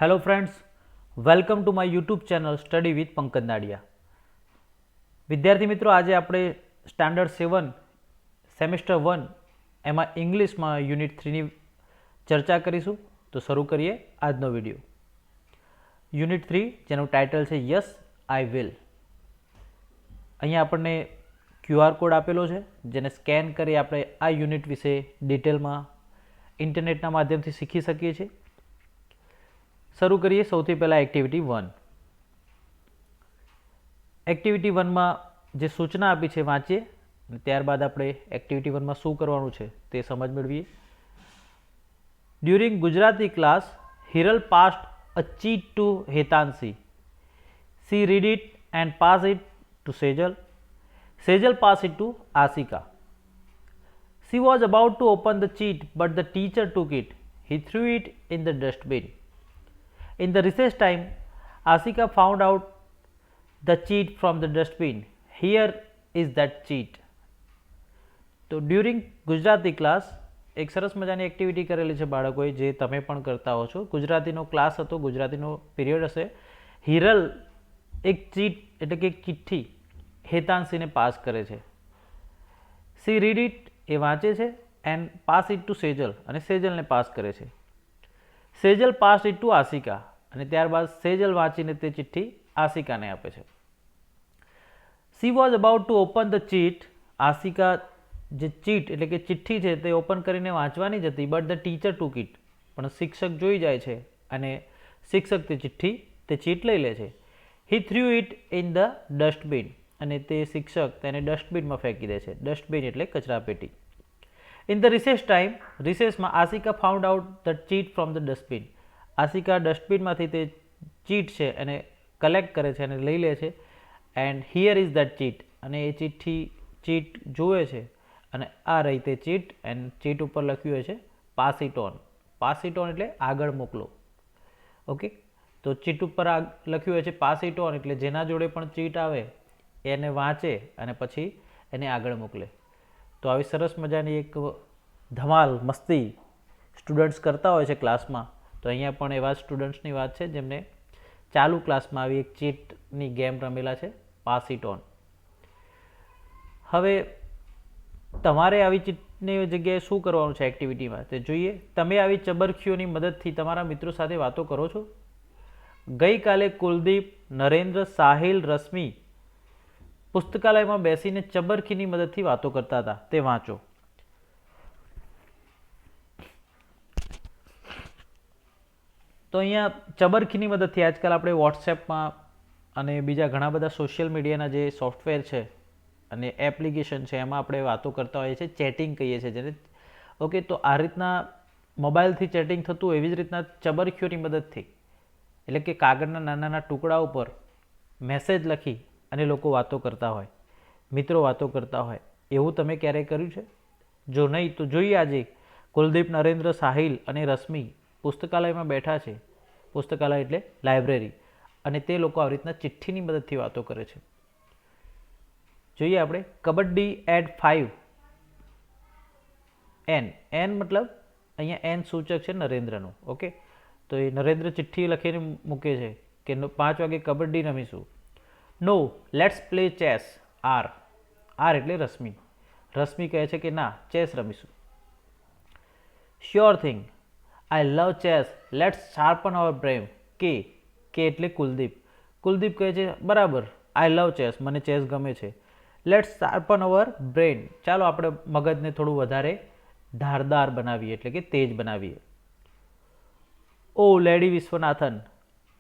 Hello friends, welcome to my YouTube channel study with Pankaj Nadiya. વિદ્યાર્થી મિત્રો, આજે આપણે સ્ટાન્ડર્ડ 7 સેમેસ્ટર 1 એમાં ઇંગ્લિશમાં યુનિટ 3ની ચર્ચા કરીશું. તો શરૂ કરીએ આજનો વિડીયો. યુનિટ 3 જેનું ટાઇટલ છે યસ આઈ વિલ. અહીંયા આપણને QR કોડ આપેલો છે, જેને સ્કેન કરી આપણે આ યુનિટ વિશે ડિટેલમાં ઇન્ટરનેટના માધ્યમથી શીખી શકીએ છીએ. શરૂ કરીએ સૌથી પહેલાં એક્ટિવિટી 1. એક્ટિવિટી 1માં જે સૂચના આપી છે વાંચીએ અને ત્યારબાદ આપણે એક્ટિવિટી 1માં શું કરવાનું છે તે સમજ મેળવીએ. During Gujarati class, Hiral passed a cheat to Hetanshi. She read it and passed it to Sejal. Sejal passed it to Asika. She was about to open the cheat, but the teacher took it. He threw it in the dustbin. In the recess time, Asika found out the cheat from the dustbin. Here is that cheat. તો during Gujarati class એક સરસ મજાની activity કરેલી છે બાળકોએ, જે તમે પણ કરતા હો છો. ગુજરાતીનો ક્લાસ હતો, ગુજરાતીનો પીરિયડ હશે. હિરલ એક ચીટ એટલે કે એક ચિઠ્ઠી હેતાંશીને પાસ કરે છે. સી રીડ ઇટ એ વાંચે છે, and pass it to Sejal અને સેજલને પાસ કરે છે. Sejal pass it to Asika અને ત્યારબાદ સેજલ વાંચીને તે ચિઠ્ઠી આસિકાને આપે છે. She was about to open the cheat. Asika જે ચીટ એટલે કે ચિઠ્ઠી છે તે ઓપન કરીને વાંચવાની જ હતી, but the teacher took it. પણ શિક્ષક જોઈ જાય છે અને શિક્ષક તે ચીટ લઈ લે છે. He threw it in the dustbin અને તે શિક્ષક તેને ડસ્ટબિનમાં ફેંકી દે છે. ડસ્ટબિન એટલે કચરાપેટી. ઇન ધ રિસેસ ટાઈમ, રિસેસમાં Asika found out the cheat from the dustbin. Asika ડસ્ટબિનમાંથી તે ચીટ છે એને કલેક્ટ કરે છે અને લઈ લે છે. And here is that cheat અને એ ચીટ જુએ છે અને આ રહી તે ચીટ. એન્ડ ચીટ ઉપર લખ્યું છે pass it on. Pass it on એટલે આગળ મોકલો. ઓકે, તો ચીટ ઉપર લખ્યું હોય છે પાસ ઇટ ઓન એટલે જેના જોડે પણ ચીટ આવે એને વાંચે અને પછી એને આગળ મોકલે. તો આવી સરસ મજાની એક ધમાલ મસ્તી સ્ટુડન્ટ્સ કરતા હોય છે ક્લાસમાં. તો અહીંયા પણ એવા સ્ટુડન્ટ્સની વાત છે જેમને ચાલુ ક્લાસમાં આવી એક ચીટની ગેમ રમેલા છે, પાસ ઇટ ઓન. હવે તમારે આવી ચીટની જગ્યાએ શું કરવાનું છે એક્ટિવિટીમાં તે જોઈએ. તમે આવી ચબરખીઓની મદદથી તમારા મિત્રો સાથે વાતો કરો છો. ગઈકાલે કુલદીપ, નરેન્દ્ર, સાહિલ, રશ્મિ પુસ્તકાલયમાં બેસીને ચબરખીની મદદથી વાતો કરતા હતા, તે વાંચો. તો અહીંયા ચબરખીની મદદથી આજકાલ આપણે વોટ્સએપમાં અને બીજા ઘણા બધા સોશિયલ મીડિયાના જે સોફ્ટવેર છે અને એપ્લિકેશન છે એમાં આપણે વાતો કરતા હોઈએ છીએ, ચેટિંગ કહીએ છીએ જેને. ઓકે, તો આ રીતના મોબાઈલથી ચેટિંગ થતું એવી જ રીતના ચબરખીઓની મદદથી એટલે કે કાગળના નાના નાના ટુકડા ઉપર મેસેજ લખી અને લોકો વાતો કરતા હોય, મિત્રો વાતો કરતા હોય. એવું તમે ક્યારેય કર્યું છે? જો નહીં તો જોઈએ. આજે કુલદીપ, નરેન્દ્ર, સાહિલ અને રશ્મિ પુસ્તકાલયમાં બેઠા છે. પુસ્તકાલય એટલે લાઇબ્રેરી. અને તે લોકો આવી રીતના ચિઠ્ઠીની મદદથી વાતો કરે છે. જોઈએ આપણે કબડ્ડી એટ 5 એન. એન મતલબ અહીંયા એન સૂચક છે નરેન્દ્રનું. ઓકે, તો એ નરેન્દ્ર ચિઠ્ઠી લખીને મૂકે છે કે 5 વાગે કબડ્ડી રમીશું. No, let's play chess. R. R એટલે રશ્મિ. રશ્મિ કહે છે કે ના, ચેસ રમીશું. Sure thing, I love chess, let's sharpen our brain. K. K એટલે કુલદીપ. કુલદીપ કહે છે બરાબર, આઈ લવ ચેસ, મને ચેસ ગમે છે. લેટ્સ શાર્પન અવર બ્રેન, ચાલો આપણે મગજને થોડું વધારે ધારદાર બનાવીએ એટલે કે તેજ બનાવીએ. Oh lady Vishwanathan,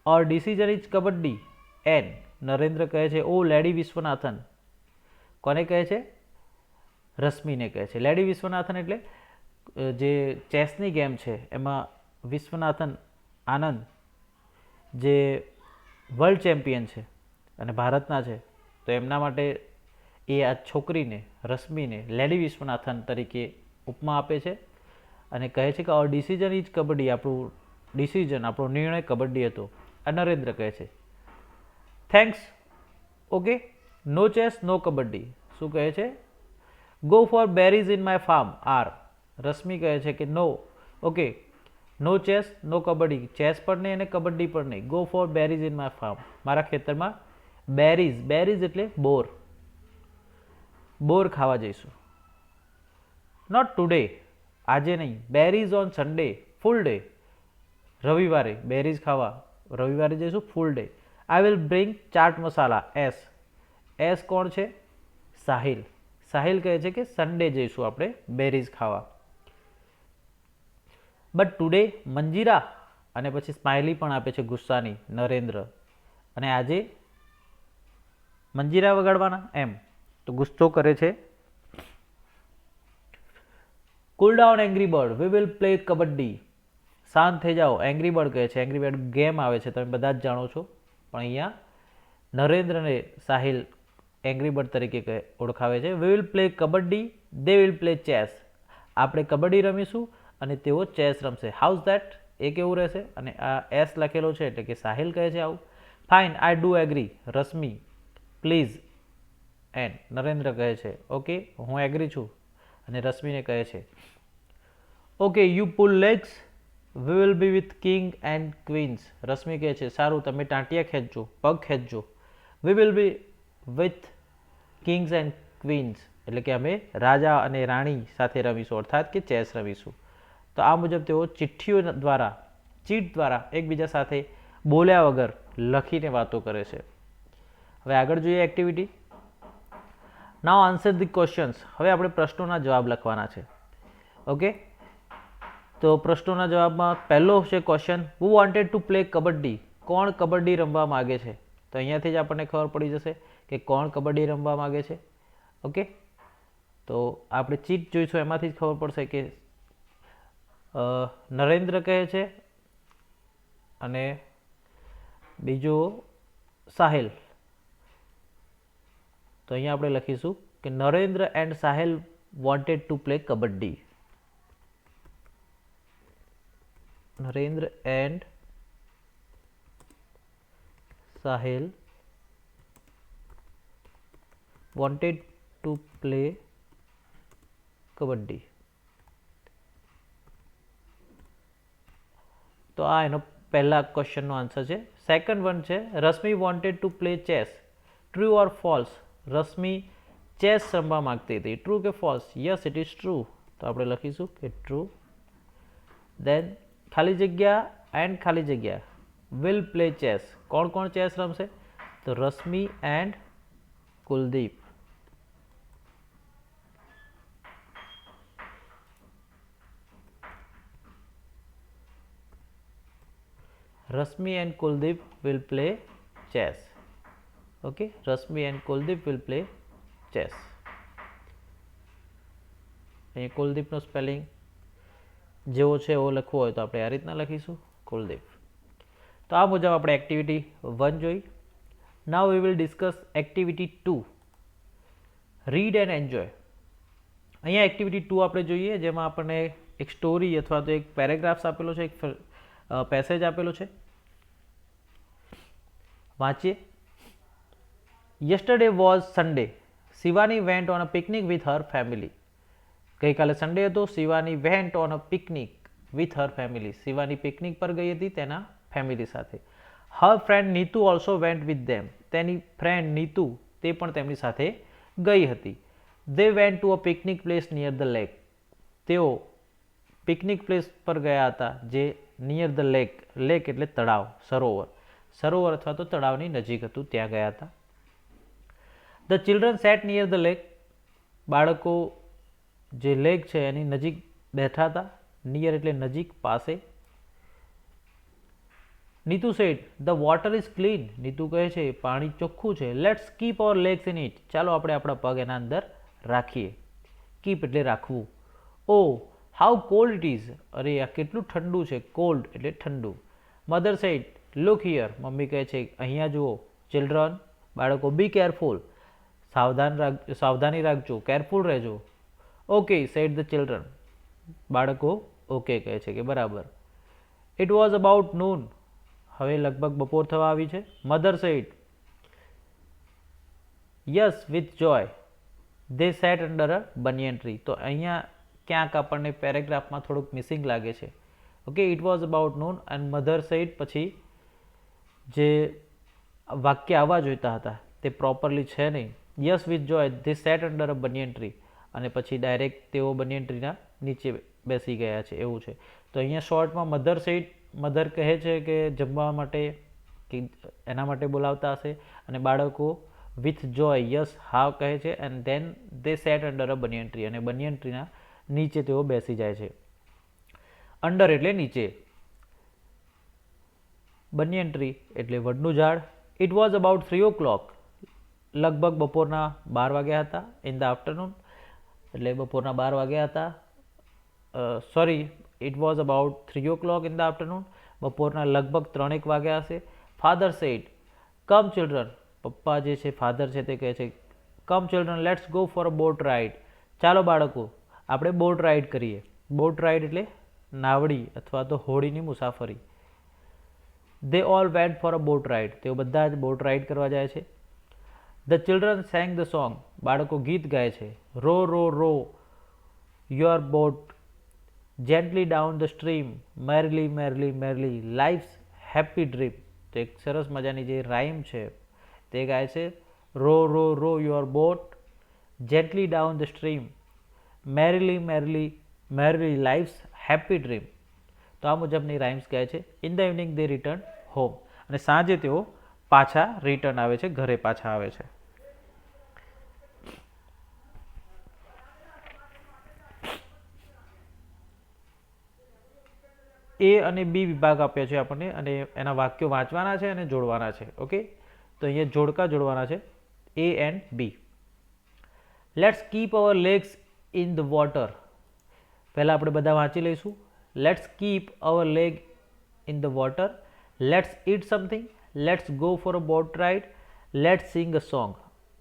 our decision is kabaddi. N. Narendra કહે છે ઓ લેડી વિશ્વનાથન. કોને કહે છે? રશ્મિને કહે છે. લેડી વિશ્વનાથન એટલે જે ચેસની ગેમ છે એમાં વિશ્વનાથન આનંદ જે વર્લ્ડ ચેમ્પિયન છે અને ભારતના છે, તો એમના માટે એ આ છોકરીને રશ્મિને લેડી વિશ્વનાથન તરીકે ઉપમા આપે છે અને કહે છે કે ઓર ડિસિઝન ઇઝ કબડ્ડી, આપણું ડિસિઝન, આપણો નિર્ણય કબડ્ડી હતો. આ નરેન્દ્ર કહે છે thanks. Okay, no chess no kabaddi. શું કહે છે? Go for berries in my farm. આર. રશ્મિ કહે છે કે no, okay, no chess no kabaddi, chess પણ નહીં અને કબડ્ડી પણ નહીં. Go for berries in my farm, મારા ખેતરમાં બેરીઝ, બેરીઝ એટલે બોર, બોર ખાવા જઈશું. નોટ ટુડે, આજે નહીં. Berries on Sunday, full day, રવિવારે બેરીઝ ખાવા, રવિવારે જઈશું full day. I will bring chaat masala, S, S કોણ છે? સાહિલ. સાહિલ કહે છે કે સન્ડે જઈશું આપણે બેરીઝ ખાવા. બટ ટુડે મંજીરા, અને પછી સ્માઇલી પણ આપે છે ગુસ્સાની, નરેન્દ્ર. અને આજે મંજીરા વગાડવાના એમ, તો ગુસ્સો કરે છે. Cool down angry bird, we will play kabaddi. શાંત થઈ જાઓ, એંગ્રી બર્ડ કહે છે. એંગ્રી બર્ડ ગેમ આવે છે, તમે બધા જ જાણો છો, પણ અહીંયા નરેન્દ્રને સાહિલ એંગ્રી બર્ડ તરીકે ઓળખાવે છે. વી will play kabaddi, they will play chess. આપણે કબડ્ડી રમીશું અને તેઓ ચેસ રમશે. હાઉઝ ધેટ, એ કેવું રહેશે? અને આ એસ લખેલો છે એટલે કે સાહિલ કહે છે આવું. Fine, I do agree, Rashmi. Please, and Narendra કહે છે ઓકે હું એગ્રી છું, અને રશ્મિને કહે છે okay you pull legs, we will be with king and queens. રશ્મિ કહે છે સારું, તમે ટાંટિયા ખેંચજો, પગ ખેંચજો. We will be with kings and queens, એટલે કે અમે રાજા અને રાણી સાથે રમીશું, અર્થાત કે ચેસ રમીશું. તો આ મુજબ તેઓ ચિઠ્ઠીઓ દ્વારા, ચીટ દ્વારા એકબીજા સાથે બોલ્યા વગર લખીને વાતો કરે છે. હવે આગળ જોઈએ activity. Now answer the questions. હવે આપણે પ્રશ્નોના જવાબ લખવાના છે. ઓકે, તો પ્રશ્નોના જવાબમાં પહેલો છે question, who wanted to play kabaddi. કોણ કબડ્ડી રમવા માગે છે? તો અહીંયાથી જ આપણને ખબર પડી જશે કે કોણ કબડ્ડી રમવા માગે છે. ઓકે, તો આપણે ચીટ જોઈશું, એમાંથી જ ખબર પડશે કે નરેન્દ્ર કહે છે અને બીજો સાહિલ. તો અહીંયા આપણે લખીશું કે Narendra and Sahil wanted to play kabaddi. Narendra and Sahil wanted to play kabaddi. તો આ એનો પહેલા ક્વેશ્ચનનો આન્સર છે. સેકન્ડ વન છે, Rashmi wanted to play chess, true or false. Rashmi chess રમવા માંગતી હતી, ટ્રુ કે false? Yes it is true, તો આપણે લખીશું કે ટ્રુ. દેન ખાલી જગ્યા એન્ડ ખાલી જગ્યા, વિલ પ્લે ચેસ. કોણ કોણ ચેસ રમશે? તો Rashmi and Kuldeep. Rasmi and Kuldeep will play chess. Okay, Rasmi and Kuldeep will play chess. અહીં કુલદીપનો સ્પેલિંગ જેવો છે એવો લખવો હોય તો આપણે આ રીતના લખીશું કુલદીપ. તો આ મુજબ આપણે એક્ટિવિટી 1 જોઈ. Now we will discuss activity 2, read and enjoy. અહીંયા એક્ટિવિટી 2 આપણે જોઈએ, જેમાં આપણને એક સ્ટોરી અથવા તો એક પેરેગ્રાફ્સ આપેલો છે, એક પેસેજ આપેલો છે, વાંચીએ. Yesterday was Sunday, Shivani went on a picnic with her family. ગઈકાલે સન્ડે હતો, Shivani went on a picnic with her family. Shivani picnic પર ગઈ હતી તેના ફેમિલી સાથે. Her friend Nitu also went with them. તેની ફ્રેન્ડ નીતુ તે પણ તેમની સાથે ગઈ હતી. They went to a picnic place near the lake. તેઓ પિકનિક પ્લેસ પર ગયા હતા જે નિયર ધ લેક, લેક એટલે તળાવ, સરોવર, સરોવર અથવા તો તળાવની નજીક હતું, ત્યાં ગયા હતા. The children set near the lake. બાળકો જે લેક છે એની નજીક બેઠા હતા. નિયર એટલે નજીક, પાસે. Neetu said the water is clean. Neetu કહે છે પાણી ચોખ્ખું છે. Let's keep our legs in it. ચાલો આપણે આપણા પગ એના અંદર રાખીએ. કીપ એટલે રાખવું. ઓ હાઉ કોલ્ડ ઇટ ઇઝ. અરે આ કેટલું ઠંડુ છે. કોલ્ડ એટલે ઠંડુ. Mother sad look here. Mummy કહે છે અહીંયા જુઓ. ચિલ્ડ્રન બાળકો બી કેરફુલ. સાવધાની રાખજો, કેરફુલ રહેજો. Okay said the children. બાળકો ઓકે કહે છે કે બરાબર. It was about noon. હવે લગભગ બપોર થવા આવી છે. Mother said yes with joy. They sat under a banyan tree. તો અહીંયા ક્યાંક આપણને પેરેગ્રાફમાં થોડુંક મિસિંગ લાગે છે. Okay, it was about noon and mother said, પછી જે વાક્ય આવવા જોઈતા હતા તે પ્રોપરલી છે નહીં. Yes with Joy they set under a banyan tree, અને પછી ડાયરેક્ટ તેઓ બનિયન ટ્રીના નીચે બેસી ગયા છે એવું છે. તો અહીંયા શોર્ટમાં મધર સેડ, મધર કહે છે કે જમવા માટે કે એના માટે બોલાવતા હશે, અને બાળકો વિથ જોય યસ હાવ કહે છે, and then they sat under a banyan tree, અને બનિયન ટ્રીના નીચે તેઓ બેસી જાય છે. અંડર એટલે નીચે, બનિયન ટ્રી એટલે વડનું ઝાડ. ઇટ વોઝ અબાઉટ 3 o'clock, લગભગ બપોરના 12 વાગ્યા હતા. ઇન ધ આફ્ટરનૂન એટલે બપોરના 12 વાગ્યા હતા. Sorry, it was about 3 o'clock in the afternoon, બપોરના લગભગ 3 વાગ્યા હશે. ફાધર સેડ કમ ચિલ્ડ્રન, પપ્પા જે છે ફાધર છે તે કહે છે come children let's go for a boat ride, ચાલો બાળકો આપણે બોટ રાઇડ કરીએ. બોટ રાઇડ એટલે નાવડી અથવા તો હોડીની મુસાફરી. They all went for a boat ride, તેઓ બધા જ બોટ રાઇડ કરવા જાય છે. The children sang the song, બાળકો ગીત ગાય છે. Row row row your boat gently down the stream, merrily merrily merrily life's happy dream. તો એક સરસ મજાની જે રાઇમ છે તે ગાય છે row row row your boat gently down the stream, merrily merrily merrily life's happy dream. તો આ મુજબની રાઇમ્સ ગાય છે. In the evening they return home, અને સાંજે તેઓ પાછા રિટર્ન આવે છે, ઘરે પાછા આવે છે. એ અને બી વિભાગ આપ્યા છે આપણને, અને એના વાક્યો વાંચવાના છે અને જોડવાના છે. ઓકે, તો અહીંયા જોડકા જોડવાના છે A and B. Let's keep our legs in the water, પહેલાં આપણે બધા વાંચી લઈશું. Let's keep our leg in the water, let's eat something, let's go for a boat ride, let's sing a song.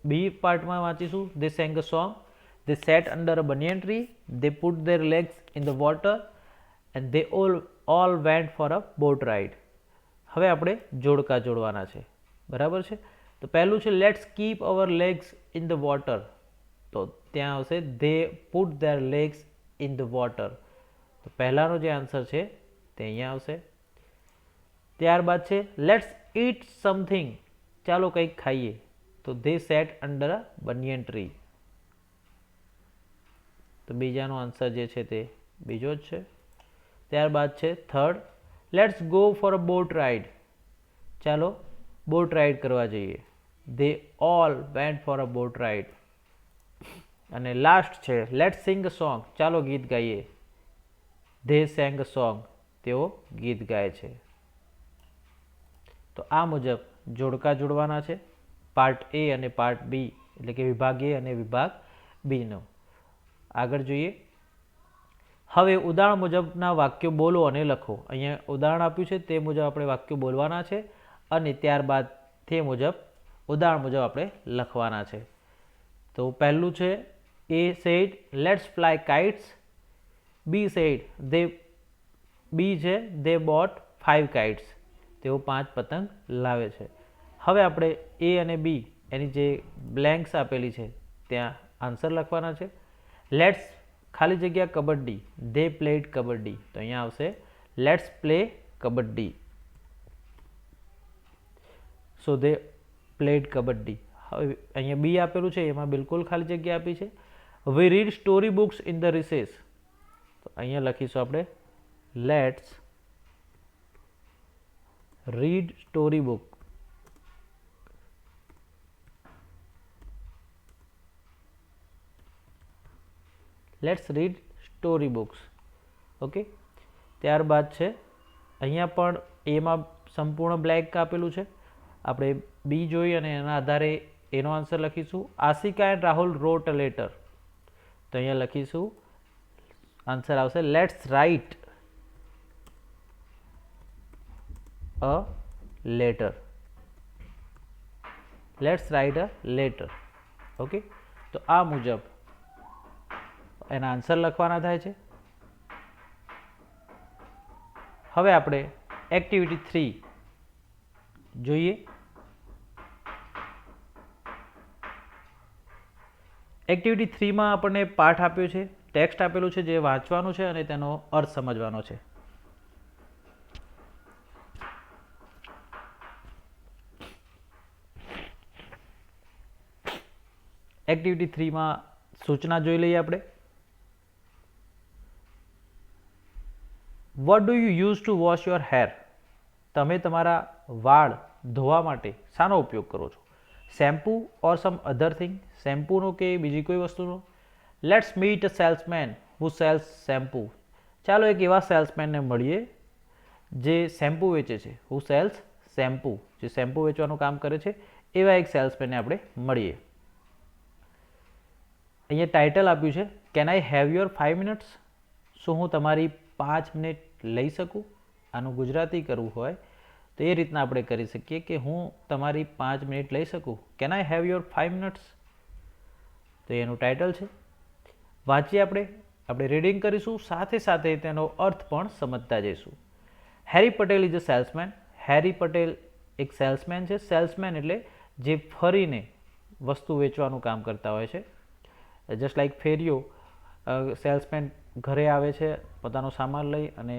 B પાર્ટમાં વાંચીશું. They sang a song, they sat under a banyan tree, they put their legs in the water, and they all went for a boat ride. હવે આપણે જોડકા જોડવાના છે, બરાબર છે. તો પહેલું છે let's keep our legs in the water, તો ત્યાં આવશે they put their legs in the water. તો પહેલાંનો જે આન્સર છે તે અહીંયા આવશે. ત્યારબાદ છે લેટ્સ ઇટ સમથિંગ, ચાલો કંઈક ખાઈએ, તો they set under a banyan tree. તો બીજાનો આન્સર જે છે તે બીજો જ છે. ત્યારબાદ છે third, let's go for a boat ride, ચાલો બોટ રાઇડ કરવા જઈએ. They all went for a boat ride. અને લાસ્ટ છે લેટ્સ સિંગ અ સોંગ, ચાલો ગીત ગાઈએ. ધે સેંગ અ સોંગ, તેઓ ગીત ગાય છે. તો આ મુજબ જોડકા જોડવાના છે પાર્ટ એ અને પાર્ટ બી, એટલે કે વિભાગ એ અને વિભાગ બીનો. આગળ જોઈએ. હવે ઉદાહરણ મુજબના વાક્યો બોલો અને લખો. અહીંયા ઉદાહરણ આપ્યું છે તે મુજબ આપણે વાક્યો બોલવાના છે, અને ત્યારબાદ તે મુજબ ઉદાહરણ મુજબ આપણે લખવાના છે. તો પહેલું છે A said let's fly kites, B said B છે દે બોટ 5 કાઇટ્સ, તેઓ 5 પતંગ લાવે છે. હવે આપણે એ અને બી એની જે બ્લેન્ક્સ આપેલી છે ત્યાં આન્સર લખવાના છે. લેટ્સ ખાલી જગ્યા કબડ્ડી, દે પ્લેડ કબડ્ડી, તો અહીંયા આવશે let's play kabaddi. So they played kabaddi. હવે અહીંયા બી આપેલું છે એમાં બિલકુલ ખાલી જગ્યા આપી છે. We read story books in the recess, તો અહીંયા લખીશું આપણે let's read story book. Let's read story books. Okay, ત્યારબાદ છે અહીંયા પણ એમાં સંપૂર્ણ બ્લેન્ક આપેલું છે. આપણે બી જોઈ અને એના આધારે એનો આન્સર લખીશું. Ashika and Rahul wrote a letter, તો અહીંયા લખીશું આન્સર આવશે let's write a letter. Let's write a letter. Okay, તો આ મુજબ એના આન્સર લખવાના થાય છે. હવે આપણે એક્ટિવિટી 3 જોઈએ. એક્ટિવિટી 3માં આપણને પાઠ આપ્યો છે, ટેક્સ્ટ આપેલું છે જે વાંચવાનું છે અને તેનો અર્થ સમજવાનો છે. એક્ટિવિટી 3માં સૂચના જોઈ લઈએ આપણે. What do you use to wash your hair? તમે તમારા વાળ ધોવા માટે શાનો ઉપયોગ કરો છો? શેમ્પૂ ઓર સમ અધર થિંગ? શેમ્પૂનો કે બીજી કોઈ વસ્તુનો? Let's meet a salesman who sells shampoo. ચાલો એક એવા સેલ્સમેનને મળીએ જે શેમ્પૂ વેચે છે. હુ સેલ્સ શેમ્પૂ, જે શેમ્પૂ વેચવાનું કામ કરે છે એવા એક સેલ્સમેનને આપણે મળીએ. અહીંયા ટાઇટલ આપ્યું છે can I have your 5 minutes? શું હું તમારી 5 મિનિટ લઈ શકું? આનું ગુજરાતી કરવું હોય તો એ રીતના આપણે કરી શકીએ કે હું તમારી 5 મિનિટ લઈ શકું. Can I have your 5 minutes? તો એનું ટાઇટલ છે. વાંચીએ આપણે રીડિંગ કરીશું, સાથે સાથે તેનો અર્થ પણ સમજતા જઈશું. હેરી પટેલ ઇઝ અ સેલ્સમેન. હેરી પટેલ એક સેલ્સમેન છે. સેલ્સમેન એટલે જે ફરીને વસ્તુ વેચવાનું કામ કરતા હોય છે. જસ્ટ લાઈક ફેરીઓ, સેલ્સમેન ઘરે આવે છે પોતાનો સામાન લઈ અને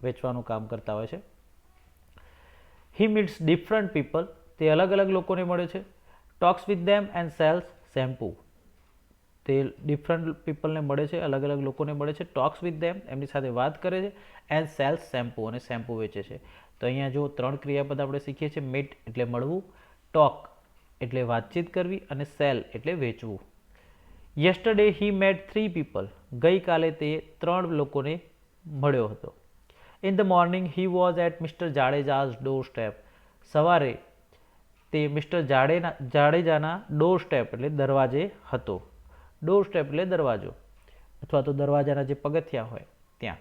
વેચવાનું કામ કરતા હોય છે. He meets different people. તે અલગ અલગ લોકોને મળે છે. Talks with them and cells shampoo. તે ડિફરન્ટ પીપલને મળે છે, અલગ અલગ લોકોને મળે છે. ટોક્સ વિથ ધેમ, એમની સાથે વાત કરે છે. એન્ડ સેલ્સ શેમ્પૂ, અને શેમ્પૂ વેચે છે. તો અહીંયા જો 3 ક્રિયાપદ આપણે શીખીએ છીએ. મીટ એટલે મળવું, ટોક એટલે વાતચીત કરવી, અને સેલ એટલે વેચવું. Yesterday he met 3 people. ગઈકાલે તે 3 લોકોને મળ્યો હતો. In the morning he was at mister Jadeja's doorstep. સવારે તે મિસ્ટર જાડેજાના ડોર સ્ટેપ એટલે દરવાજે હતો. ડોર સ્ટેપ એટલે દરવાજો, અથવા તો દરવાજાના જે પગથિયા હોય ત્યાં.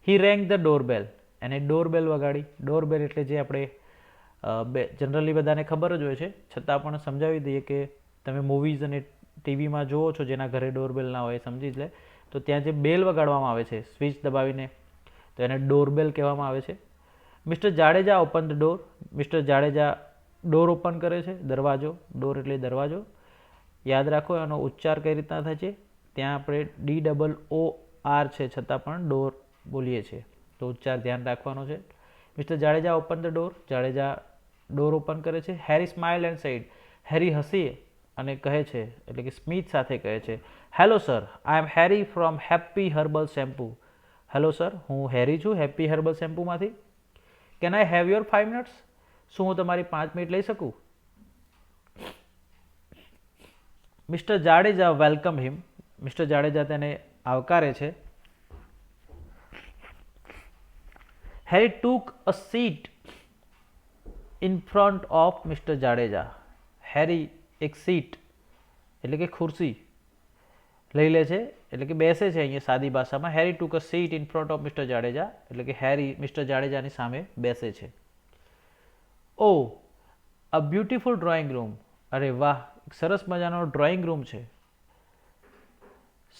હી રેંગ ધ ડોરબેલ. એને ડોરબેલ વગાડી. ડોરબેલ એટલે જે આપણે જનરલી બધાને ખબર જ હોય છે, છતાં પણ સમજાવી દઈએ કે તમે મૂવીઝ અને ટીવીમાં જુઓ છો જેના ઘરે ડોરબેલ ના હોય સમજી જ લે. તો ત્યાં જે બેલ વગાડવામાં આવે છે સ્વિચ દબાવીને, તો એને ડોરબેલ કહેવામાં આવે છે. Mister Jadeja open the door. Mister Jadeja door open કરે છે, દરવાજો. ડોર એટલે દરવાજો. યાદ રાખો એનો ઉચ્ચાર કઈ રીતના થાય છે. ત્યાં આપણે DOOR છે છતાં પણ ડોર બોલીએ છીએ, તો ઉચ્ચાર ધ્યાન રાખવાનો છે. Mister Jadeja open the door. Jadeja door open કરે છે. હેરી સ્માઇલ એન્ડ સેડ. હેરી હસી અને કહે છે, એટલે કે સ્મિત સાથે કહે છે, hello sir, I am Harry from Happy Herbal shampoo. Hello sir, હું હેરી છું હેપી હર્બલ શેમ્પૂમાંથી. Can I have your 5 minutes? શું હું તમારી 5 મિનિટ લઈ શકું? Mister Jadeja welcome him. Mister Jadeja તેને આવકારે છે. Harry took a seat in front of mister Jadeja. Harry એક સીટ એટલે કે ખુરશી લઈ લે છે, એટલે કે બેસે છે. અહીંયા સાદી ભાષામાં Harry took a seat in front of mister Jadeja, એટલે કે હેરી મિસ્ટર જાડેજાની સામે બેસે છે. Oh a beautiful drawing room. અરે વાહ, સરસ મજાનો ડ્રોઈંગ રૂમ છે.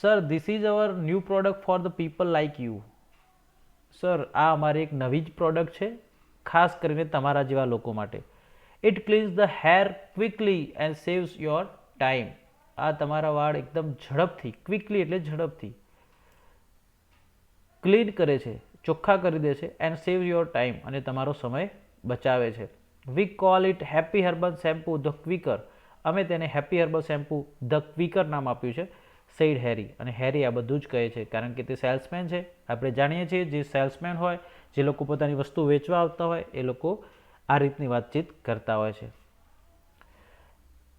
Sir, this is our new product for the people like you. Sir, આ અમારી એક નવી જ પ્રોડક્ટ છે, ખાસ કરીને તમારા જેવા લોકો માટે. It cleans the hair quickly and saves your time. આ તમારા વાળ એકદમ ઝડપથી, ક્વિકલી એટલે ઝડપથી ક્લીન કરે છે, ચોખ્ખા કરી દે છે. એન્ડ સેવ્સ યોર ટાઈમ, અને તમારો સમય બચાવે છે. વી call it happy Herbal shampoo the quicker. અમે તેને happy Herbal shampoo the quicker નામ આપ્યું છે, સેડ હેરી. અને હેરી આ બધું જ કહે છે કારણ કે તે સેલ્સમેન છે. આપણે જાણીએ છીએ જે સેલ્સમેન હોય, જે લોકો પોતાની વસ્તુ વેચવા આવતા હોય, એ લોકો આ રીતની વાતચીત કરતા હોય છે.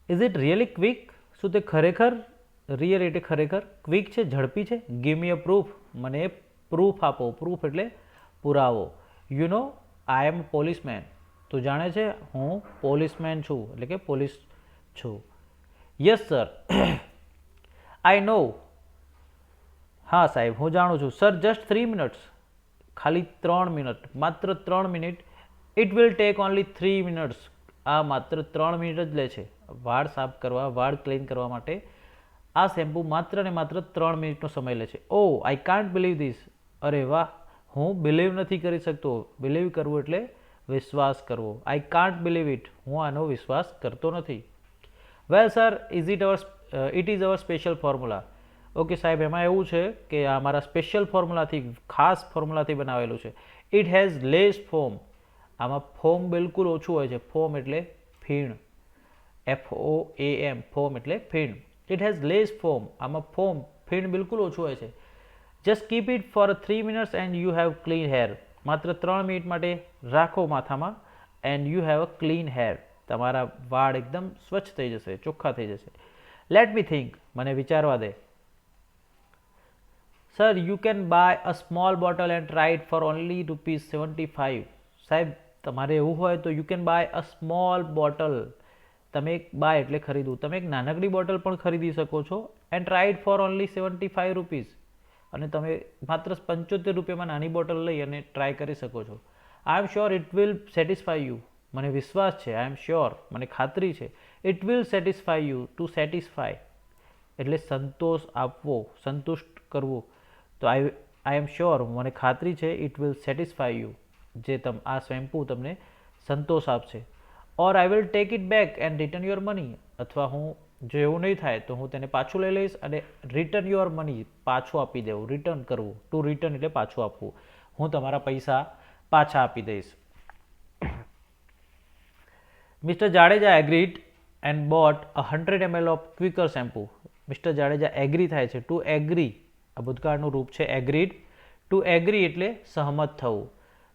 Is it really quick? શું તે ખરેખર, રિયલ એટલે ખરેખર, ક્વિક છે, ઝડપી છે? Give me a proof. મને પ્રૂફ આપો. પ્રૂફ એટલે પુરાવો. You know I am policeman. તું જાણે છે હું પોલીસમેન છું, એટલે કે પોલીસ છું. યસ સર, આઈ નો. હા સાહેબ, હું જાણું છું. Sir, just 3 minutes. ખાલી 3 મિનિટ, માત્ર 3 minute. It will take only 3 minutes. આ માત્ર 3 મિનિટ જ લે છે. વાળ સાફ કરવા, વાળ ક્લીન કરવા માટે આ શેમ્પૂ માત્ર ને માત્ર 3 મિનિટનો સમય લે છે. ઓ આઈ કાન્ટ બિલીવ ધીસ. અરે વાહ, હું બિલીવ નથી કરી શકતો. બિલીવ કરવું એટલે વિશ્વાસ કરવો. I can't believe it. હું આનો વિશ્વાસ કરતો નથી. Well sir, it is our special formula. Okay સાહેબ, એમાં એવું છે કે આ અમારા સ્પેશિયલ ફોર્મ્યુલાથી, ખાસ ફોર્મ્યુલાથી બનાવેલું છે. It has less foam. આમાં ફોમ બિલકુલ ઓછું હોય છે. ફોમ એટલે ફીણ. FOAM, ફોમ એટલે ફીણ. ઇટ હેઝ લેસ ફોમ, આમાં ફોમ ફીણ બિલકુલ ઓછું હોય છે. Just keep it for 3 minutes and you have clean hair. માત્ર 3 મિનિટ માટે રાખો માથામાં and you have a clean hair. તમારા વાળ એકદમ સ્વચ્છ થઈ જશે, ચોખ્ખા થઈ જશે. લેટ મી થિંક, મને વિચારવા દે. Sir you can buy a small bottle and try it for only ₹75. સાહેબ તમારે એવું હોય તો you can buy a small bottle. તમે એક બાય એટલે ખરીદવું, તમે એક નાનકડી બોટલ પણ ખરીદી શકો છો and try it for only ₹75. અને તમે માત્ર ₹75 નાની બોટલ લઈ અને ટ્રાય કરી શકો છો. I am sure it will satisfy you. મને વિશ્વાસ છે, આઈ એમ શ્યોર, મને ખાતરી છે. It will satisfy you. To satisfy એટલે સંતોષ આપવો, સંતુષ્ટ કરવું. તો આઈ એમ શ્યોર, મને ખાતરી છે, ઇટ વિલ સેટિસ્ફાય યુ, જે આ શેમ્પૂ તમને સંતોષ આપશે. Or I will take it back and return your money. અથવા હું જો એવું નહીં થાય તો હું તેને પાછું લઈ લઈશ અને રિટર્ન યોર મની, પાછું આપી દેવું, રિટર્ન કરવું. ટુ રિટર્ન એટલે પાછું આપવું. હું તમારા પૈસા પાછા આપી દઈશ. Mr Jadeja agreed and bought 100 ml of Quicker shampoo. Mr Jadeja agree થાય છે. ટુ એગ્રી, આ ભૂતકાળનું રૂપ છે એગ્રીડ. ટુ એગ્રી એટલે સહમત થવું.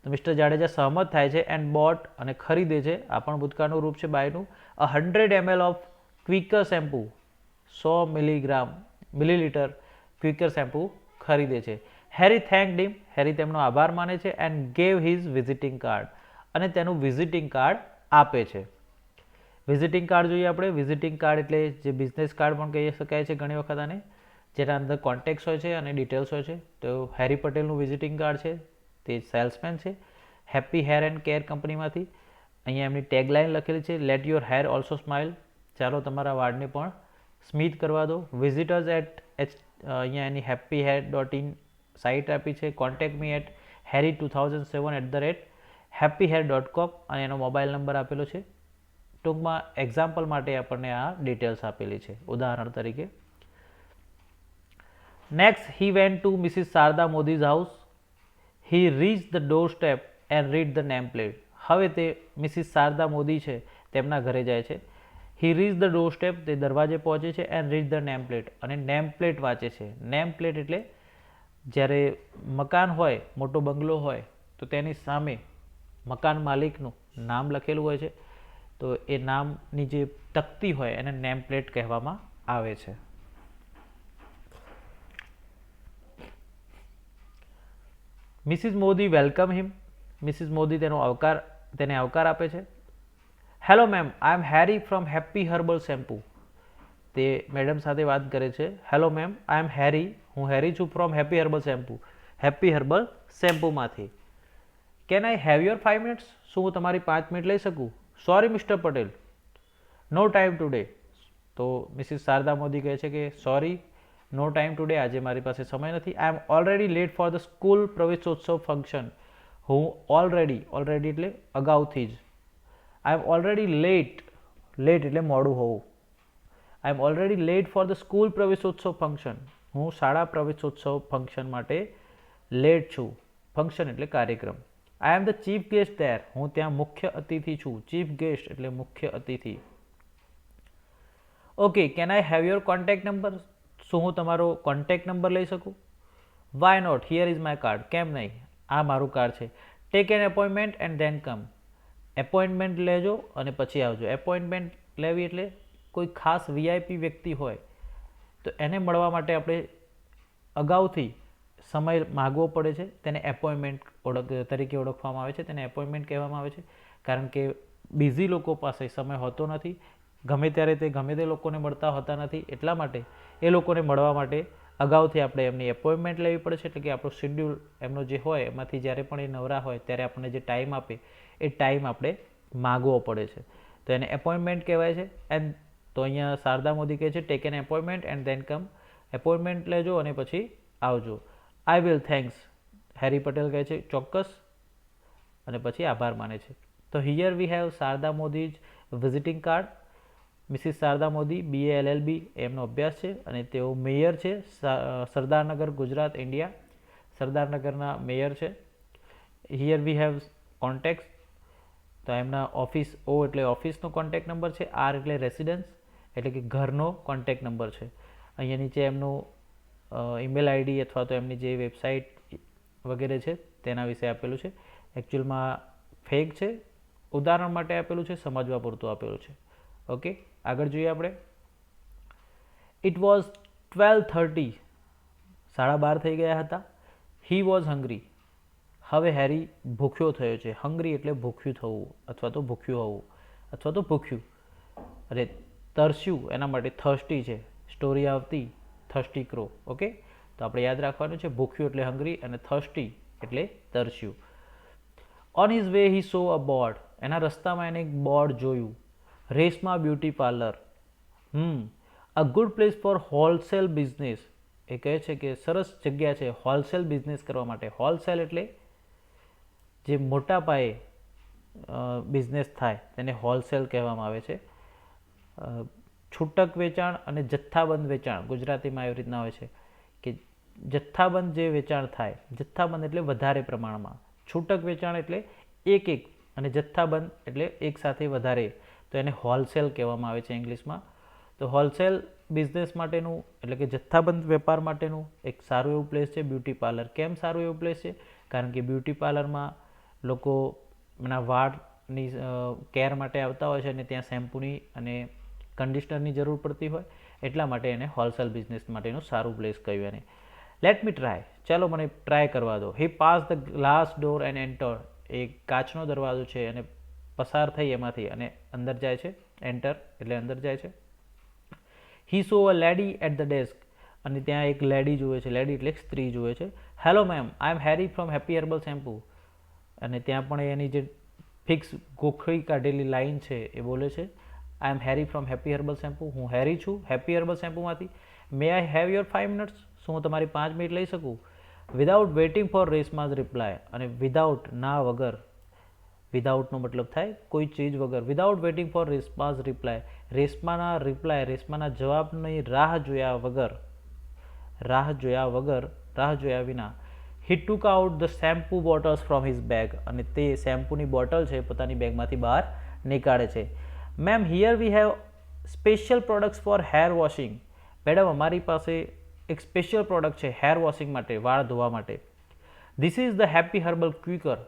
તો મિસ્ટર જાડેજા સહમત થાય છે એન્ડ બોટ અને ખરીદે છે, આ પણ ભૂતકાળનું રૂપ છે બાયનું. 100 ml of Quicker shampoo, 100 millilitre quicker shampoo ખરીદે છે. હેરી થેન્ક્ડ હિમ, હેરી તેમનો આભાર માને છે and gave his visiting card, અને તેનું વિઝિટિંગ કાર્ડ આપે છે. વિઝિટિંગ કાર્ડ જોઈએ આપણે. વિઝિટિંગ કાર્ડ એટલે જે બિઝનેસ કાર્ડ પણ કહી શકાય છે ઘણી વખત આને, જેના અંદર કોન્ટેક્ટ્સ હોય છે અને ડિટેલ્સ હોય છે. તો હેરી પટેલનું વિઝિટિંગ કાર્ડ છે, તે સેલ્સમેન છે હેપી હેર એન્ડ કેર કંપનીમાંથી. અહીંયા એમની ટેગલાઇન લખેલી છે, late your hair also smile. ચાલો તમારા વાળને પણ સ્મિત કરવા દો. વિઝિટર્સ એટ અહીંયા એની happyhair.in સાઇટ આપી છે. કોન્ટેક્ટ મી એટ harry2007@happyhair.com અને એનો મોબાઈલ નંબર આપેલો છે. ટૂંકમાં એક્ઝામ્પલ માટે આપણને આ ડિટેલ્સ આપેલી છે, ઉદાહરણ તરીકે. Next he went to Mrs Sharda Modi's house. He reach the door step and read the name plate. હવે તે મિસિસ શારદા મોદી છે તેમના ઘરે જાય છે. હી રીચ ધ ડોર સ્ટેપ, તે દરવાજે પહોંચે છે, and read the name plate, અને નેમ પ્લેટ વાંચે છે. નેમ પ્લેટ એટલે જ્યારે મકાન હોય, મોટો બંગલો હોય તો તેની સામે મકાન માલિકનું નામ લખેલું હોય છે. તો એ નામની જે તકતી હોય એને નેમ પ્લેટ કહેવામાં આવે છે. Mrs Modi welcome him. Mrs Modi તેને આવકાર આપે છે. Hello ma'am, I am Harry from Happy Herbal Shampoo. તે મેડમ સાથે વાત કરે છે. હેલો મેમ, આઈ એમ હેરી, હું હેરી છું, from Happy Herbal shampoo, Happy Herbal શેમ્પૂમાંથી. Can I have your 5 minutes? શું હું તમારી 5 મિનિટ લઈ શકું? Sorry mister Patel, no time today. તો મિસિસ શારદા મોદી કહે છે કે સોરી, નો ટાઈમ ટુડે, આજે મારી પાસે સમય નથી. I am already late for the school પ્રવેશોત્સવ ફંક્શન. હું ઓલરેડી એટલે અગાઉથી જ. આઈ એમ ઓલરેડી લેટ એટલે મોડું હોવું. I am already late for the school પ્રવેશોત્સવ ફંક્શન. હું શાળા પ્રવેશોત્સવ ફંક્શન માટે લેટ છું. ફંક્શન એટલે કાર્યક્રમ. I am the chief guest there. હું ત્યાં મુખ્ય અતિથિ છું. ચીફ ગેસ્ટ એટલે મુખ્ય અતિથિ. Okay, can I have your contact number? શું હું તમારો કોન્ટેક્ટ નંબર લઈ શકું? Why not, here is my card. કેમ નહીં, આ મારું કાર્ડ છે. Take an appointment and then come. Appointment લેજો અને પછી આવજો. એપોઇન્ટમેન્ટ લેવી એટલે કોઈ ખાસ વીઆઈપી વ્યક્તિ હોય તો એને મળવા માટે આપણે અગાઉથી સમય માગવો પડે છે. તેને એપોઇન્ટમેન્ટ તરીકે ઓળખવામાં આવે છે. તેને એપોઇન્ટમેન્ટ કહેવામાં આવે છે, કારણ કે બિઝી લોકો પાસે સમય હોતો નથી. ગમે ત્યારે તે ગમે તે લોકોને મળતા હોતા નથી. એટલા માટે એ લોકોને મળવા માટે અગાઉથી આપણે એમની એપોઇન્ટમેન્ટ લેવી પડે છે. એટલે કે આપણો શેડ્યુલ એમનો જે હોય એમાંથી જ્યારે પણ એ નવરા હોય ત્યારે આપણને જે ટાઈમ આપે એ ટાઈમ આપણે માગવો પડે છે. તો એને એપોઇન્ટમેન્ટ કહેવાય છે. એન્ડ તો અહીંયા શારદા મોદી કહે છે take an appointment and then come. Appointment લેજો અને પછી આવજો. I will thanks. Harry Patel કહે છે ચોક્કસ, અને પછી આભાર માને છે. તો here we have Sharada Modi's visiting card. Mrs Sharada Modi BA LLB એમનો અભ્યાસ છે અને તેઓ મેયર છે સરદારનગર, ગુજરાત, ઇન્ડિયા. સરદારનગરના મેયર છે. Here we have contact. તો એમના ઓફિસ, ઓ એટલે ઓફિસનો કોન્ટેક્ટ નંબર છે, આર એટલે રેસિડન્સ એટલે કે ઘરનો કોન્ટેક્ટ નંબર છે. અહીંયા નીચે એમનું ઈમેલ આઈડી અથવા તો એમની જે વેબસાઇટ વગેરે છે તેના વિશે આપેલું છે. એકચ્યુઅલમાં ફેક છે, ઉદાહરણ માટે આપેલું છે, સમજવા પૂરતું આપેલું છે. ઓકે, આગળ જોઈએ આપણે. ઇટ વોઝ 12:30, 12:30 થઈ ગયા હતા. હી વોઝ હંગ્રી, હવે હેરી ભૂખ્યો થયો છે. હંગ્રી એટલે ભૂખ્યું થવું અથવા તો ભૂખ્યું હોવું અથવા તો ભૂખ્યું. અરે તરસ્યું એના માટે થર્સ્ટી છે, સ્ટોરી આવતી થર્સ્ટી ક્રો. ઓકે, તો આપણે યાદ રાખવાનું છે ભૂખ્યું એટલે હંગ્રી અને થર્સ્ટી એટલે તરસ્યું. On his way he saw a board, એના રસ્તામાં એને એક બોર્ડ જોયું. Reshma beauty parlour, a good place for wholesale business. એ કહે છે કે સરસ જગ્યા છે હોલસેલ બિઝનેસ કરવા માટે. હોલસેલ એટલે જે મોટા પાયે બિઝનેસ થાય તેને હોલસેલ કહેવામાં આવે છે. છૂટક વેચાણ અને જથ્થાબંધ વેચાણ ગુજરાતીમાં એવી રીતના હોય છે કે જથ્થાબંધ જે વેચાણ થાય, જથ્થાબંધ એટલે વધારે પ્રમાણમાં, છૂટક વેચાણ એટલે એક એક, અને જથ્થાબંધ એટલે એક સાથે વધારે, તો એને હોલસેલ કહેવામાં આવે છે ઇંગ્લિશમાં. તો હોલસેલ બિઝનેસ માટેનું એટલે કે જથ્થાબંધ વેપાર માટેનું એક સારું એવું પ્લેસ છે બ્યુટી પાર્લર. કેમ સારું એવું પ્લેસ છે? કારણ કે બ્યુટી પાર્લરમાં લોકો એના વાળની કેર માટે આવતા હોય છે અને ત્યાં શેમ્પૂની અને કન્ડિશનરની જરૂર પડતી હોય, એટલા માટે એને હોલસેલ બિઝનેસ માટેનું સારું પ્લેસ કહ્યું એને. લેટ મી ટ્રાય, ચાલો મને ટ્રાય કરવા દો. He pass the glass door and enter, એ કાચનો દરવાજો છે અને પસાર થઈ એમાંથી અને અંદર જાય છે. એન્ટર એટલે અંદર જાય છે. He saw a lady at the desk, અને ત્યાં એક લેડી જુએ છે. લેડી એટલે સ્ત્રી જુએ છે. Hello ma'am, I am Harry from Happy Herbal Shampoo, અને ત્યાં પણ એની જે ફિક્સ ગોખરી કાઢેલી લાઈન છે એ બોલે છે I am Harry from Happy Herbal shampoo, હું હેરી છું હેપી હર્બલ શેમ્પુમાંથી. May I have your 5 minutes, શું હું તમારી 5 મિનિટ લઈ શકું? Without waiting for Reshma's reply, અને વિધાઉટ ના વગર, વિધાઉટનો મતલબ થાય કોઈ ચીજ વગર. Without waiting for Reshma's reply, રેશમાના રિપ્લાય, રેશમાના જવાબની રાહ જોયા વગર, રાહ જોયા વિના, he took out the shampoo bottles from his bag, અને તે શેમ્પૂની બોટલ છે પોતાની બેગમાંથી બહાર નીકાળે છે. Ma'am here we have special products for hair washing, મેડમ અમારી પાસે એક સ્પેશિયલ પ્રોડક્ટ છે હેર વોશિંગ માટે, વાળ ધોવા માટે. This is the Happy Herbal Quicker,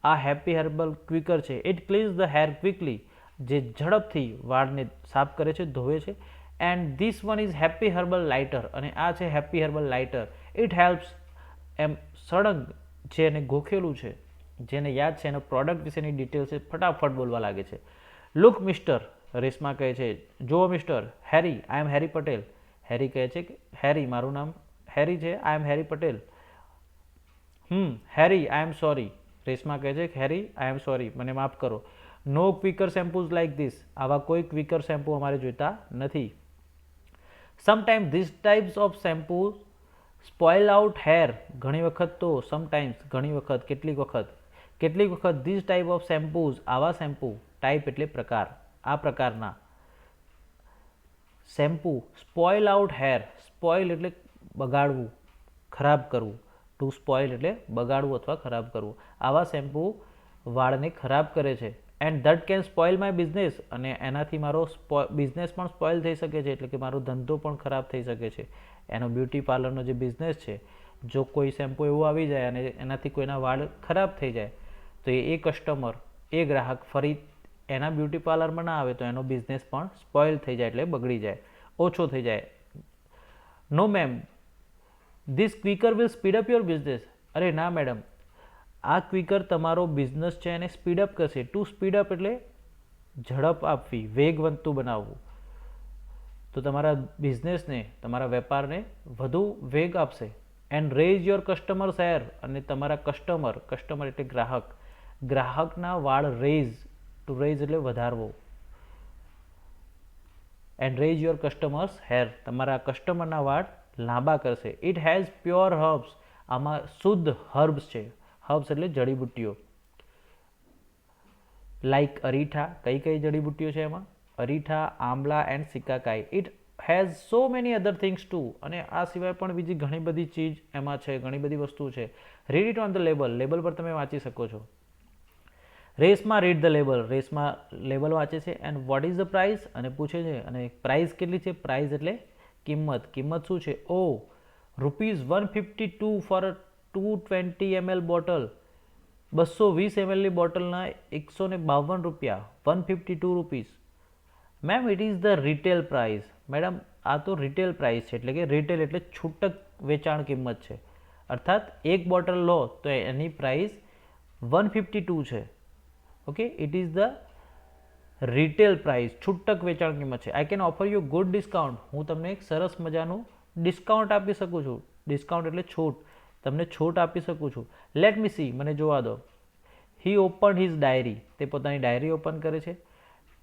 આ હેપી હર્બલ ક્વિકર છે. It cleans the hair quickly, જે ઝડપથી વાળને સાફ કરે છે, ધોવે છે. And this one is Happy Herbal Lighter, અને આ છે Happy Herbal Lighter. It helps, એમ સળંગ જેને ગોખેલું છે, જેને યાદ છે એનો પ્રોડક્ટ વિશેની ડિટેલ છે, ફટાફટ બોલવા લાગે છે. લુક મિસ્ટર, રેશમા કહે છે જો મિસ્ટર. હેરી, આઈ એમ હેરી પટેલ, હેરી કહે છે કે હેરી મારું નામ હેરી છે, I am Harry Patel. Harry I am sorry, Reshma કહે છે કે હેરી આઈ એમ સોરી, મને માફ કરો. નો ક્વિકર શેમ્પૂઝ લાઇક ધીસ, આવા કોઈ ક્વિકર શેમ્પૂ અમારે જોઈતા નથી. Sometimes this types of shampoo spoil out hair, ઘણી વખત તો, સમટાઈમ્સ ઘણી વખત, કેટલીક વખત ધીસ ટાઈપ ઓફ શેમ્પૂઝ, આવા શેમ્પૂ, ટાઈપ એટલે પ્રકાર, આ પ્રકારના shampoo spoil out hair, spoil એટલે બગાડવું, ખરાબ કરવું, ટુ સ્પોઇલ એટલે બગાડવું અથવા ખરાબ કરવું. આવા શેમ્પૂ વાળને ખરાબ કરે છે. And that can spoil my business, અને એનાથી મારો બિઝનેસ પણ સ્પોઇલ થઈ શકે છે, એટલે કે મારો ધંધો પણ ખરાબ થઈ શકે છે. એનો બ્યુટી પાર્લરનો જે બિઝનેસ છે, જો કોઈ શેમ્પૂ એવું આવી જાય અને એનાથી કોઈના વાળ ખરાબ થઈ જાય તો એ કસ્ટમર, એ ગ્રાહક ફરી એના બ્યુટી પાર્લરમાં ના આવે તો એનો બિઝનેસ પણ સ્પોઇલ થઈ જાય, એટલે બગડી જાય, ઓછો થઈ જાય. No ma'am, this Quicker will speed up your business, અરે ના મેડમ, આ ક્વિકર તમારો બિઝનેસ છે એને સ્પીડઅપ કરશે. ટુ સ્પીડઅપ એટલે ઝડપ આપવી, વેગવંતું બનાવવું. તો તમારા બિઝનેસને, તમારા વેપારને વધુ વેગ આપશે. And rays your customer share, અને તમારા કસ્ટમર એટલે ગ્રાહકના વાળ રેઝ, ટુ રેઝ એટલે વધારવો. And rays your customers hair, તમારા કસ્ટમરના વાળ લાંબા કરશે. ઇટ હેઝ પ્યોર હર્બ્સ, આમાં શુદ્ધ હર્બ્સ છે. હર્બ્સ એટલે જડીબુટ્ટીઓ. લાઈક અરીઠા, કઈ કઈ જડીબુટ્ટીઓ છે એમાં? Aritha, amla and shikakai. It has so many other things too, અને આ સિવાય પણ બીજી ઘણી બધી ચીજ એમાં છે, ઘણી બધી વસ્તુ છે. Read it on the label, label પર તમે વાંચી શકો છો. રેસમાં રીડ ધ લેબલ, રેસમાં લેબલ વાંચે છે and what is the price અને પૂછે છે, અને પ્રાઇસ કેટલી છે, પ્રાઇસ એટલે કિંમત, કિંમત શું છે, ઓ ₹152 for a 220 ml bottle, 220 mlની બોટલના ₹152, ₹152. Ma'am it is the retail price. Madam આ તો રિટેલ પ્રાઇસ છે, એટલે કે રિટેલ એટલે છૂટક વેચાણ કિંમત છે, અર્થાત એક બોટલ લો તો એની પ્રાઇસ 152 છે. Okay, it is the retail price, છૂટક વેચાણ કિંમત છે. I can offer you good discount, હું તમને એક સરસ મજાનું ડિસ્કાઉન્ટ આપી શકું છું. ડિસ્કાઉન્ટ એટલે છૂટ, તમને છૂટ આપી શકું છું. લેટ મી સી, મને જોવા દો. હી ઓપન હિઝ ડાયરી, તે પોતાની ડાયરી ઓપન કરે છે.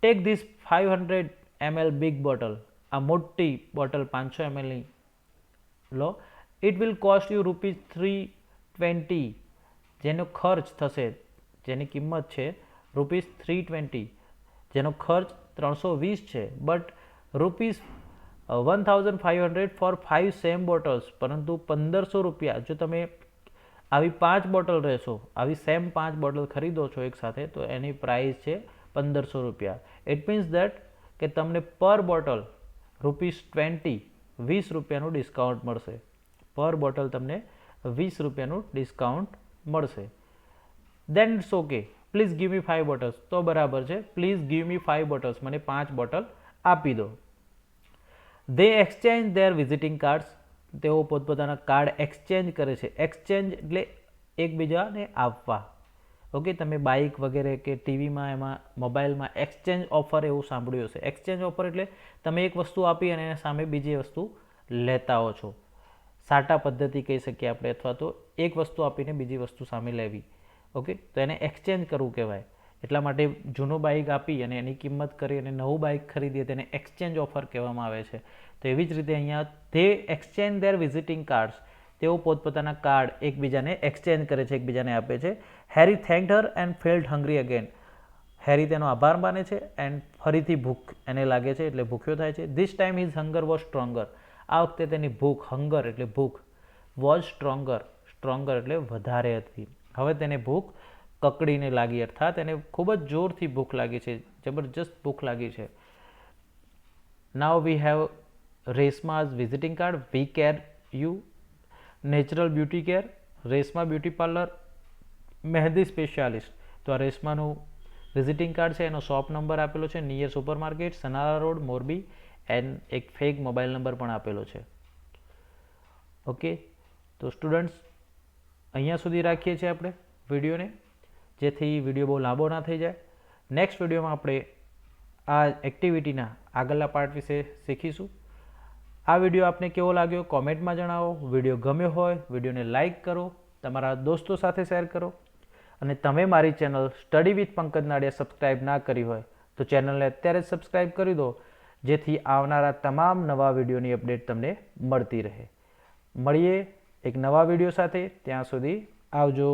Take this 500 ml big bottle, આ મોટી બોટલ 500 mlની લો. ઇટ વિલ કોસ્ટ યુ ₹320, જેનો ખર્ચ થશે, જેની કિંમત છે ₹320, જેનો ખર્ચ 320 છે. બટ ₹1500 ફોર 5 સેમ બોટલ્સ, પરંતુ ₹1500 જો તમે આવી 5 બોટલ રહેશો, આવી સેમ 5 બોટલ ખરીદો છો એક સાથે, તો એની પ્રાઇસ છે ₹1500. ઇટ મીન્સ દેટ કે તમને પર બોટલ ₹20, ₹20નું ડિસ્કાઉન્ટ મળશે. પર બોટલ તમને ₹20નું ડિસ્કાઉન્ટ મળશે. Then it's okay, please give me 5 bottles, તો બરાબર છે, પ્લીઝ ગીવ મી 5 બોટલ્સ, મને 5 બોટલ આપી દો. દે એક્સચેન્જ ધેર વિઝિટિંગ કાર્ડ્સ, તેઓ પોતપોતાના કાર્ડ એક્સચેન્જ કરે છે. એક્સચેન્જ એટલે એકબીજાને આપવા. ઓકે, તમે બાઇક વગેરે કે ટીવીમાં, એમાં મોબાઈલમાં એક્સચેન્જ ઓફર એવું સાંભળ્યું હશે. એક્સચેન્જ ઓફર એટલે તમે એક વસ્તુ આપી અને એના સામે બીજી વસ્તુ લેતા હો છો. સાટા પદ્ધતિ કહી શકીએ આપણે, અથવા તો એક વસ્તુ આપીને બીજી વસ્તુ સામે લેવી. ઓકે, તો એને એક્સચેન્જ કરવું કહેવાય. એટલા માટે જૂનું બાઇક આપી અને એની કિંમત કરી અને નવું બાઇક ખરીદીએ તેને એક્સચેન્જ ઓફર કહેવામાં આવે છે. તો એવી જ રીતે અહીંયા તે એક્સચેન્જ ધેર વિઝિટિંગ કાર્ડ્સ, તેઓ પોતપોતાના કાર્ડ એકબીજાને એક્સચેન્જ કરે છે, એકબીજાને આપે છે. Harry thanked her and felt hungry again, Harry તેનો આભાર માને છે એન્ડ ફરીથી ભૂખ એને લાગે છે, એટલે ભૂખ્યો થાય છે. This time his hunger was stronger, આ વખતે તેની ભૂખ, હંગર એટલે ભૂખ, વોઝ સ્ટ્રોંગર, સ્ટ્રોંગર એટલે વધારે હતી. હવે તેને ભૂખ કકડીને લાગી, અર્થાત એને ખૂબ જ જોરથી ભૂખ લાગી છે, જબરજસ્ત ભૂખ લાગી છે. Now we have Reshma's visiting card, we care you, natural beauty care, Reshma beauty parlour, mehndi specialist. તો આ રેશમાનું વિઝિટિંગ કાર્ડ છે, એનો શોપ નંબર આપેલો છે, near supermarket, Sanara road, Morbi, and એક ફેક મોબાઈલ નંબર પણ આપેલો છે. ઓકે, તો સ્ટુડન્ટ્સ અહીંયા સુધી રાખીએ છીએ આપણે વિડીયોને, જેથી વિડીયો બહુ લાંબો ના થઈ જાય. નેક્સ્ટ વિડીયોમાં આપણે આ એક્ટિવિટીના આગળના પાર્ટ વિશે શીખીશું. આ વિડીયો આપને કેવો લાગ્યો કોમેન્ટમાં જણાવો. વિડીયો ગમ્યો હોય વિડીયોને લાઇક કરો, તમારા દોસ્તો સાથે શેર કરો, અને તમે મારી channel study with Pankaj Nadiya subscribe ના કરી હોય તો ચેનલને અત્યારે જ સબસ્ક્રાઈબ કરી દો, જેથી આવનારા તમામ નવા વિડીયોની અપડેટ તમને મળતી રહે. મળીએ એક નવા વિડીયો સાથે, ત્યાં સુધી આવજો.